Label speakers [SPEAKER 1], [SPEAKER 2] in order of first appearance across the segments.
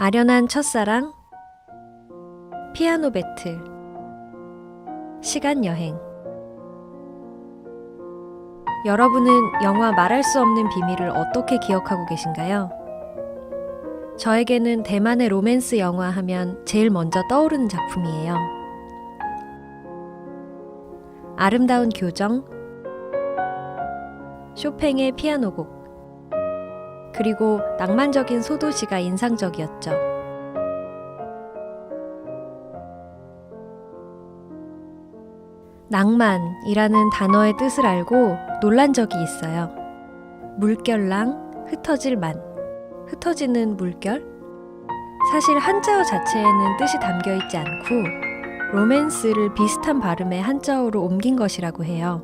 [SPEAKER 1] 아련한 첫사랑, 피아노 배틀, 시간 여행. 여러분은 영화 말할 수 없는 비밀을 어떻게 기억하고 계신가요? 저에게는 대만의 로맨스 영화 하면 제일 먼저 떠오르는 작품이에요. 아름다운 교정, 쇼팽의 피아노 곡, 그리고 낭만적인 소도시가 인상적이었죠. 낭만이라는 단어의 뜻을 알고 놀란 적이 있어요. 물결랑 흩어질 만, 흩어지는 물결? 사실 한자어 자체에는 뜻이 담겨 있지 않고 로맨스를 비슷한 발음의 한자어로 옮긴 것이라고 해요.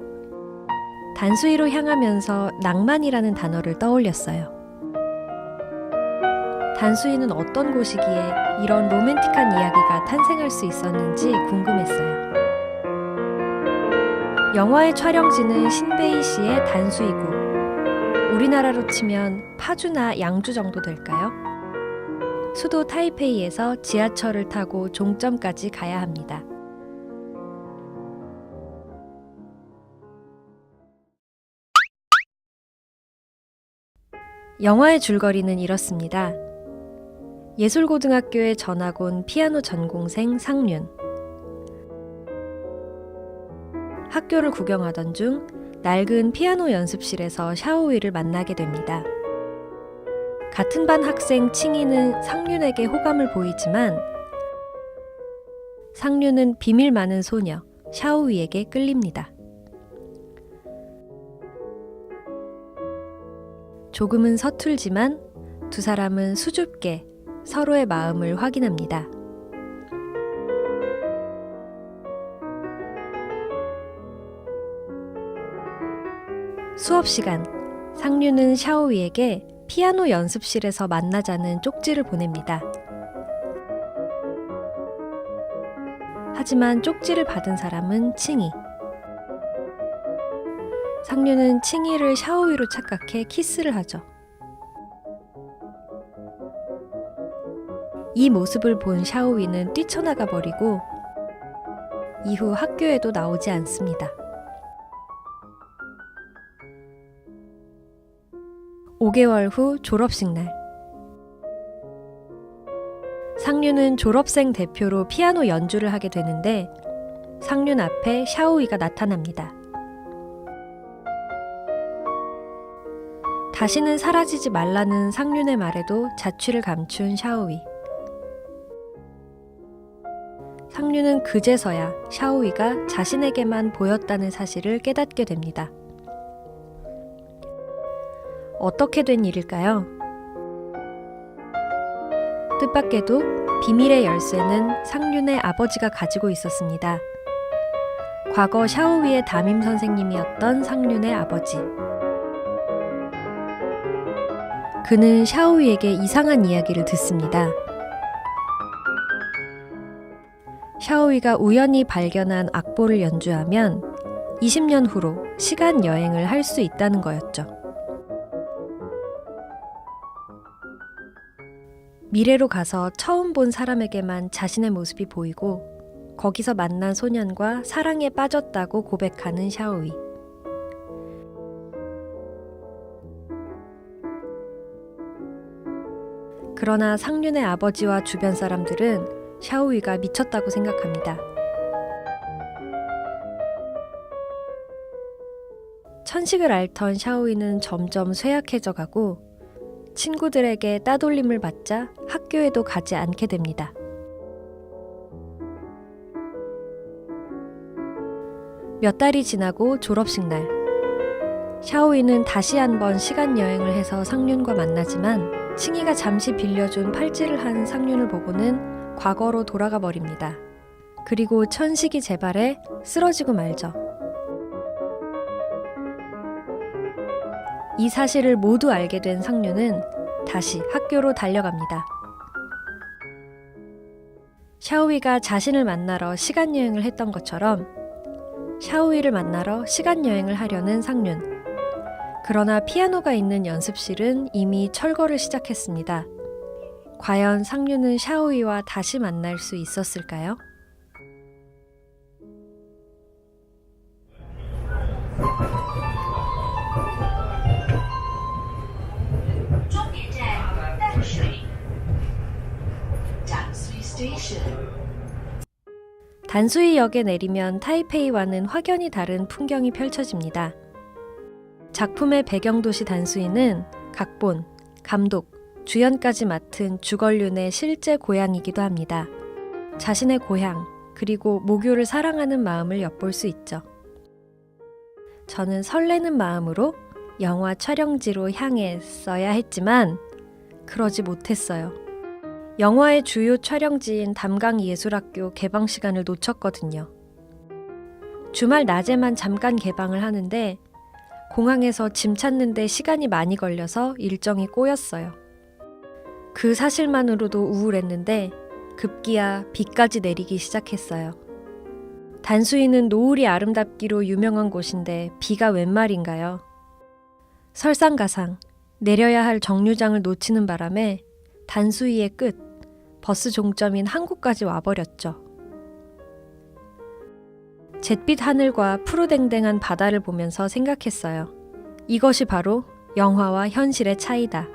[SPEAKER 1] 단수이로 향하면서 낭만이라는 단어를 떠올렸어요. 단수이는 어떤 곳이기에 이런 로맨틱한 이야기가 탄생할 수 있었는지 궁금했어요. 영화의 촬영지는 신베이시의 단수이구. 우리나라로 치면 파주나 양주 정도 될까요? 수도 타이페이에서 지하철을 타고 종점까지 가야 합니다. 영화의 줄거리는 이렇습니다. 예술고등학교에 전학 온 피아노 전공생 상륜. 학교를 구경하던 중 낡은 피아노 연습실에서 샤오위를 만나게 됩니다. 같은 반 학생 칭이는 상륜에게 호감을 보이지만 상륜은 비밀 많은 소녀 샤오위에게 끌립니다. 조금은 서툴지만 두 사람은 수줍게 서로의 마음을 확인합니다. 수업 시간, 상륜은 샤오위에게 피아노 연습실에서 만나자는 쪽지를 보냅니다. 하지만 쪽지를 받은 사람은 칭이. 상륜은 칭이를 샤오위로 착각해 키스를 하죠. 이 모습을 본 샤오위는 뛰쳐나가 버리고 이후 학교에도 나오지 않습니다. 5개월 후 졸업식 날. 상륜은 졸업생 대표로 피아노 연주를 하게 되는데 상륜 앞에 샤오위가 나타납니다. 다시는 사라지지 말라는 상륜의 말에도 자취를 감춘 샤오위. 상륜은 그제서야 샤오위가 자신에게만 보였다는 사실을 깨닫게 됩니다. 어떻게 된 일일까요? 뜻밖에도 비밀의 열쇠는 상륜의 아버지가 가지고 있었습니다. 과거 샤오위의 담임 선생님이었던 상륜의 아버지. 그는 샤오위에게 이상한 이야기를 듣습니다. 샤오위가 우연히 발견한 악보를 연주하면 20년 후로 시간 여행을 할 수 있다는 거였죠. 미래로 가서 처음 본 사람에게만 자신의 모습이 보이고 거기서 만난 소년과 사랑에 빠졌다고 고백하는 샤오위. 그러나 상륜의 아버지와 주변 사람들은 샤오위가 미쳤다고 생각합니다. 천식을 앓던 샤오위는 점점 쇠약해져 가고 친구들에게 따돌림을 받자 학교에도 가지 않게 됩니다. 몇 달이 지나고 졸업식 날. 샤오위는 다시 한번 시간 여행을 해서 상륜과 만나지만 칭이가 잠시 빌려준 팔찌를 한 상륜을 보고는 과거로 돌아가 버립니다. 그리고 천식이 재발해 쓰러지고 말죠. 이 사실을 모두 알게 된 상륜은 다시 학교로 달려갑니다. 샤오위가 자신을 만나러 시간여행을 했던 것처럼 샤오위를 만나러 시간여행을 하려는 상륜. 그러나 피아노가 있는 연습실은 이미 철거를 시작했습니다. 과연 상류는 샤오이와 다시 만날 수 있었을까요? 단수이역에 내리면 타이페이와는 확연히 다른 풍경이 펼쳐집니다. 작품의 배경도시 단수이는 각본, 감독, 주연까지 맡은 주걸륜의 실제 고향이기도 합니다. 자신의 고향, 그리고 모교를 사랑하는 마음을 엿볼 수 있죠. 저는 설레는 마음으로 영화 촬영지로 향했어야 했지만 그러지 못했어요. 영화의 주요 촬영지인 담강예술학교 개방 시간을 놓쳤거든요. 주말 낮에만 잠깐 개방을 하는데 공항에서 짐 찾는데 시간이 많이 걸려서 일정이 꼬였어요. 그 사실만으로도 우울했는데 급기야 비까지 내리기 시작했어요. 단수이는 노을이 아름답기로 유명한 곳인데 비가 웬 말인가요? 설상가상 내려야 할 정류장을 놓치는 바람에 단수이의 끝, 버스 종점인 항구까지 와버렸죠. 잿빛 하늘과 푸르댕댕한 바다를 보면서 생각했어요. 이것이 바로 영화와 현실의 차이다.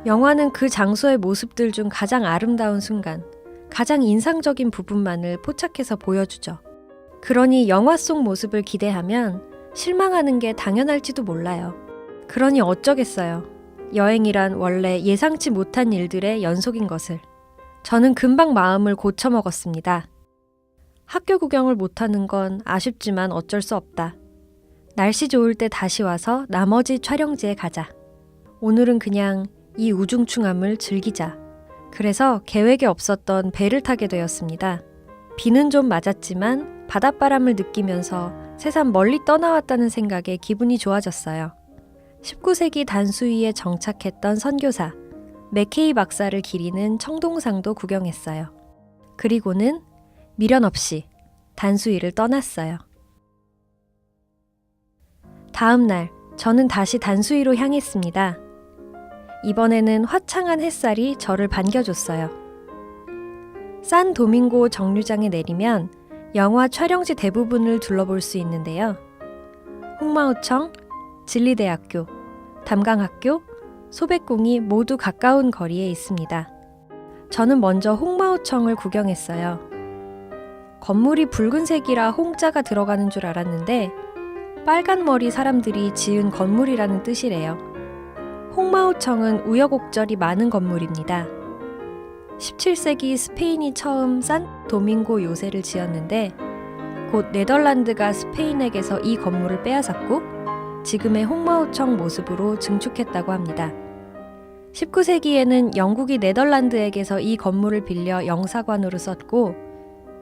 [SPEAKER 1] 영화는 그 장소의 모습들 중 가장 아름다운 순간, 가장 인상적인 부분만을 포착해서 보여주죠. 그러니 영화 속 모습을 기대하면 실망하는 게 당연할지도 몰라요. 그러니 어쩌겠어요. 여행이란 원래 예상치 못한 일들의 연속인 것을. 저는 금방 마음을 고쳐먹었습니다. 학교 구경을 못하는 건 아쉽지만 어쩔 수 없다. 날씨 좋을 때 다시 와서 나머지 촬영지에 가자. 오늘은 그냥 이 우중충함을 즐기자. 그래서 계획에 없었던 배를 타게 되었습니다. 비는 좀 맞았지만 바닷바람을 느끼면서 새삼 멀리 떠나왔다는 생각에 기분이 좋아졌어요. 19세기 단수위에 정착했던 선교사 맥케이 박사를 기리는 청동상도 구경했어요. 그리고는 미련 없이 단수위를 떠났어요. 다음 날 저는 다시 단수위로 향했습니다. 이번에는 화창한 햇살이 저를 반겨줬어요. 산 도밍고 정류장에 내리면 영화 촬영지 대부분을 둘러볼 수 있는데요. 홍마오청, 진리대학교, 담강학교, 소백궁이 모두 가까운 거리에 있습니다. 저는 먼저 홍마오청을 구경했어요. 건물이 붉은색이라 홍자가 들어가는 줄 알았는데 빨간 머리 사람들이 지은 건물이라는 뜻이래요. 홍마오청은 우여곡절이 많은 건물입니다. 17세기 스페인이 처음 산 도밍고 요새를 지었는데 곧 네덜란드가 스페인에게서 이 건물을 빼앗았고 지금의 홍마오청 모습으로 증축했다고 합니다. 19세기에는 영국이 네덜란드에게서 이 건물을 빌려 영사관으로 썼고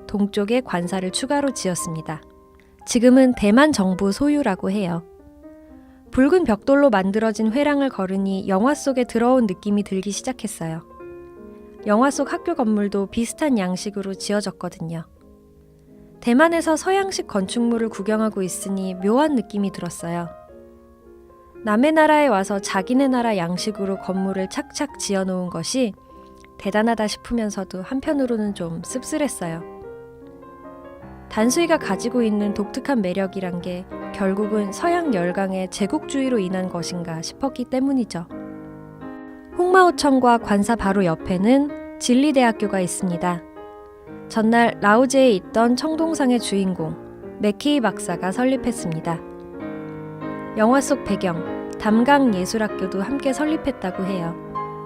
[SPEAKER 1] 동쪽에 관사를 추가로 지었습니다. 지금은 대만 정부 소유라고 해요. 붉은 벽돌로 만들어진 회랑을 걸으니 영화 속에 들어온 느낌이 들기 시작했어요. 영화 속 학교 건물도 비슷한 양식으로 지어졌거든요. 대만에서 서양식 건축물을 구경하고 있으니 묘한 느낌이 들었어요. 남의 나라에 와서 자기네 나라 양식으로 건물을 착착 지어놓은 것이 대단하다 싶으면서도 한편으로는 좀 씁쓸했어요. 단수이가 가지고 있는 독특한 매력이란 게 결국은 서양 열강의 제국주의로 인한 것인가 싶었기 때문이죠. 홍마오청과 관사 바로 옆에는 진리대학교가 있습니다. 전날 라오제에 있던 청동상의 주인공 맥케이 박사가 설립했습니다. 영화 속 배경 담강예술학교도 함께 설립했다고 해요.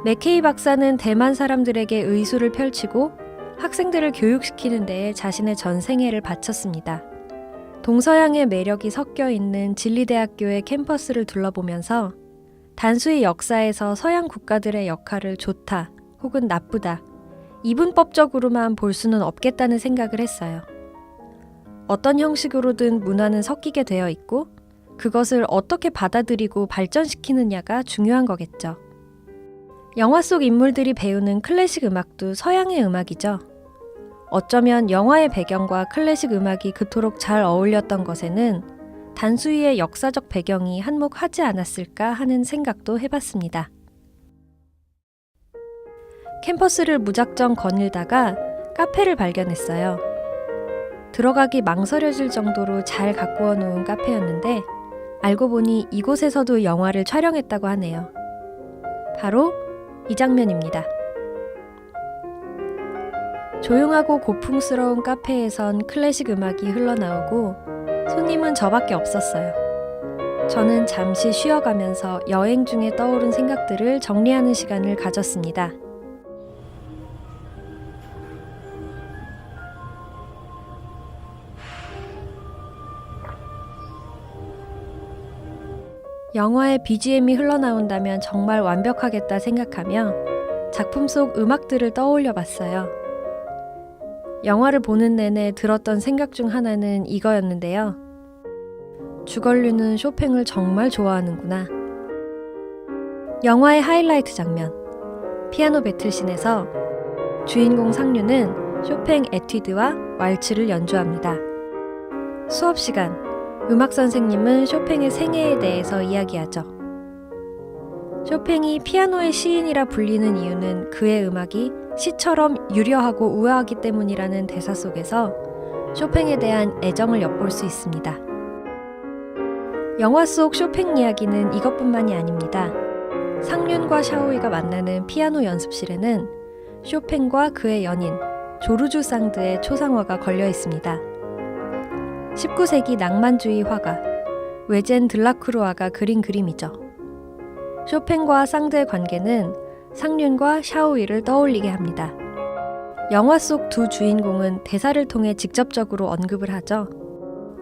[SPEAKER 1] 맥케이 박사는 대만 사람들에게 의술을 펼치고 학생들을 교육시키는 데에 자신의 전 생애를 바쳤습니다. 동서양의 매력이 섞여 있는 진리대학교의 캠퍼스를 둘러보면서 단수의 역사에서 서양 국가들의 역할을 좋다 혹은 나쁘다 이분법적으로만 볼 수는 없겠다는 생각을 했어요. 어떤 형식으로든 문화는 섞이게 되어 있고 그것을 어떻게 받아들이고 발전시키느냐가 중요한 거겠죠. 영화 속 인물들이 배우는 클래식 음악도 서양의 음악이죠. 어쩌면 영화의 배경과 클래식 음악이 그토록 잘 어울렸던 것에는 단수이의 역사적 배경이 한몫하지 않았을까 하는 생각도 해봤습니다. 캠퍼스를 무작정 거닐다가 카페를 발견했어요. 들어가기 망설여질 정도로 잘 가꾸어 놓은 카페였는데 알고 보니 이곳에서도 영화를 촬영했다고 하네요. 바로 이 장면입니다. 조용하고 고풍스러운 카페에선 클래식 음악이 흘러나오고 손님은 저밖에 없었어요. 저는 잠시 쉬어가면서 여행 중에 떠오른 생각들을 정리하는 시간을 가졌습니다. 영화의 BGM이 흘러나온다면 정말 완벽하겠다 생각하며 작품 속 음악들을 떠올려 봤어요. 영화를 보는 내내 들었던 생각 중 하나는 이거였는데요. 주걸류는 쇼팽을 정말 좋아하는구나. 영화의 하이라이트 장면, 피아노 배틀씬에서 주인공 상류는 쇼팽 에튜드와 왈츠를 연주합니다. 수업 시간, 음악 선생님은 쇼팽의 생애에 대해서 이야기하죠. 쇼팽이 피아노의 시인이라 불리는 이유는 그의 음악이 시처럼 유려하고 우아하기 때문이라는 대사 속에서 쇼팽에 대한 애정을 엿볼 수 있습니다. 영화 속 쇼팽 이야기는 이것뿐만이 아닙니다. 상륜과 샤오이가 만나는 피아노 연습실에는 쇼팽과 그의 연인 조르주 상드의 초상화가 걸려 있습니다. 19세기 낭만주의 화가 외젠 들라크루아가 그린 그림이죠. 쇼팽과 상드의 관계는 상륜과 샤오이를 떠올리게 합니다. 영화 속 두 주인공은 대사를 통해 직접적으로 언급을 하죠.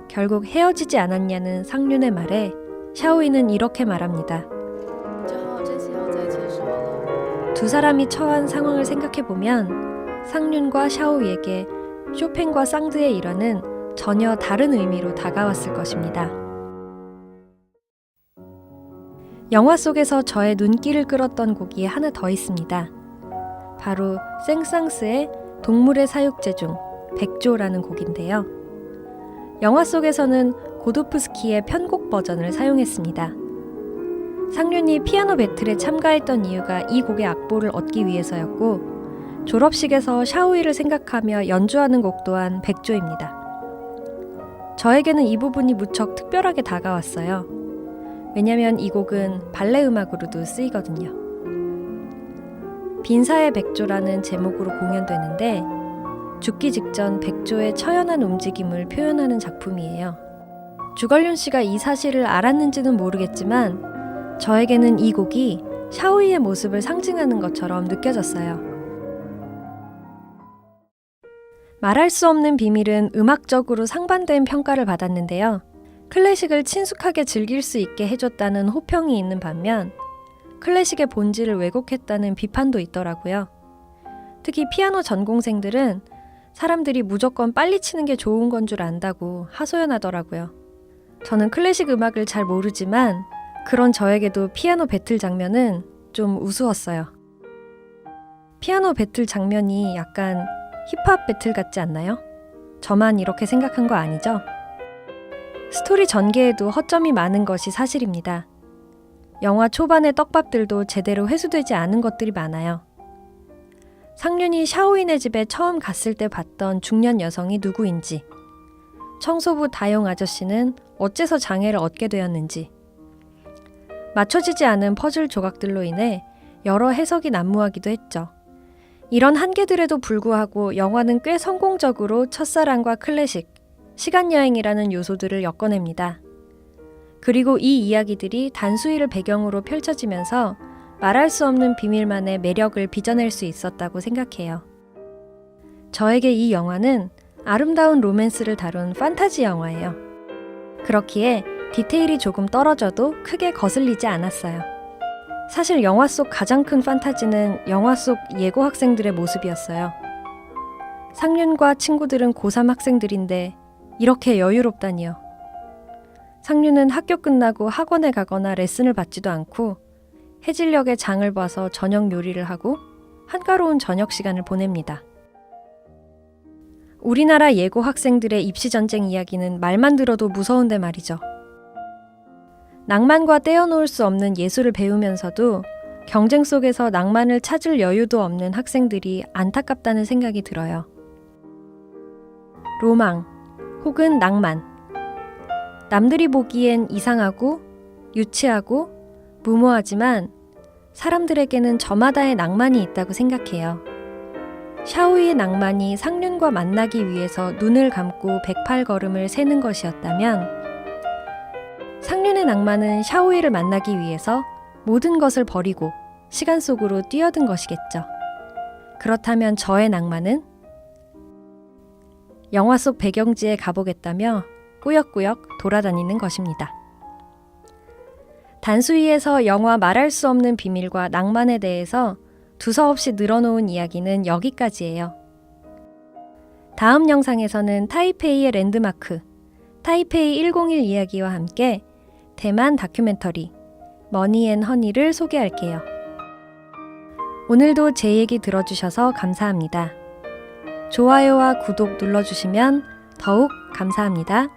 [SPEAKER 1] 결국 헤어지지 않았냐는 상륜의 말에 샤오이는 이렇게 말합니다. 두 사람이 처한 상황을 생각해보면 상륜과 샤오이에게 쇼팽과 상드의 일화는 전혀 다른 의미로 다가왔을 것입니다. 영화 속에서 저의 눈길을 끌었던 곡이 하나 더 있습니다. 바로 생상스의 동물의 사육제 중 백조라는 곡인데요. 영화 속에서는 고도프스키의 편곡 버전을 사용했습니다. 상륜이 피아노 배틀에 참가했던 이유가 이 곡의 악보를 얻기 위해서였고 졸업식에서 샤오이를 생각하며 연주하는 곡 또한 백조입니다. 저에게는 이 부분이 무척 특별하게 다가왔어요. 왜냐면 이 곡은 발레 음악으로도 쓰이거든요. 빈사의 백조라는 제목으로 공연되는데 죽기 직전 백조의 처연한 움직임을 표현하는 작품이에요. 주걸륜 씨가 이 사실을 알았는지는 모르겠지만 저에게는 이 곡이 샤오이의 모습을 상징하는 것처럼 느껴졌어요. 말할 수 없는 비밀은 음악적으로 상반된 평가를 받았는데요. 클래식을 친숙하게 즐길 수 있게 해줬다는 호평이 있는 반면 클래식의 본질을 왜곡했다는 비판도 있더라고요. 특히 피아노 전공생들은 사람들이 무조건 빨리 치는 게 좋은 건 줄 안다고 하소연하더라고요. 저는 클래식 음악을 잘 모르지만 그런 저에게도 피아노 배틀 장면은 좀 우스웠어요. 피아노 배틀 장면이 약간 힙합 배틀 같지 않나요? 저만 이렇게 생각한 거 아니죠? 스토리 전개에도 허점이 많은 것이 사실입니다. 영화 초반의 떡밥들도 제대로 회수되지 않은 것들이 많아요. 상륜이 샤오인의 집에 처음 갔을 때 봤던 중년 여성이 누구인지, 청소부 다용 아저씨는 어째서 장애를 얻게 되었는지, 맞춰지지 않은 퍼즐 조각들로 인해 여러 해석이 난무하기도 했죠. 이런 한계들에도 불구하고 영화는 꽤 성공적으로 첫사랑과 클래식, 시간여행이라는 요소들을 엮어냅니다. 그리고 이 이야기들이 단수일을 배경으로 펼쳐지면서 말할 수 없는 비밀만의 매력을 빚어낼 수 있었다고 생각해요. 저에게 이 영화는 아름다운 로맨스를 다룬 판타지 영화예요. 그렇기에 디테일이 조금 떨어져도 크게 거슬리지 않았어요. 사실 영화 속 가장 큰 판타지는 영화 속 예고 학생들의 모습이었어요. 상륜과 친구들은 고3 학생들인데 이렇게 여유롭다니요. 상륜은 학교 끝나고 학원에 가거나 레슨을 받지도 않고 해질녘에 장을 봐서 저녁 요리를 하고 한가로운 저녁 시간을 보냅니다. 우리나라 예고 학생들의 입시 전쟁 이야기는 말만 들어도 무서운데 말이죠. 낭만과 떼어놓을 수 없는 예술을 배우면서도 경쟁 속에서 낭만을 찾을 여유도 없는 학생들이 안타깝다는 생각이 들어요. 로망 혹은 낭만. 남들이 보기엔 이상하고 유치하고 무모하지만 사람들에게는 저마다의 낭만이 있다고 생각해요. 샤오이의 낭만이 상륜과 만나기 위해서 눈을 감고 108걸음을 세는 것이었다면 상륜의 낭만은 샤오이를 만나기 위해서 모든 것을 버리고 시간 속으로 뛰어든 것이겠죠. 그렇다면 저의 낭만은? 영화 속 배경지에 가보겠다며 꾸역꾸역 돌아다니는 것입니다. 단수이에서 영화 말할 수 없는 비밀과 낭만에 대해서 두서없이 늘어놓은 이야기는 여기까지예요. 다음 영상에서는 타이페이의 랜드마크, 타이페이 101 이야기와 함께 대만 다큐멘터리 머니 앤 허니를 소개할게요. 오늘도 제 얘기 들어주셔서 감사합니다. 좋아요와 구독 눌러주시면 더욱 감사합니다.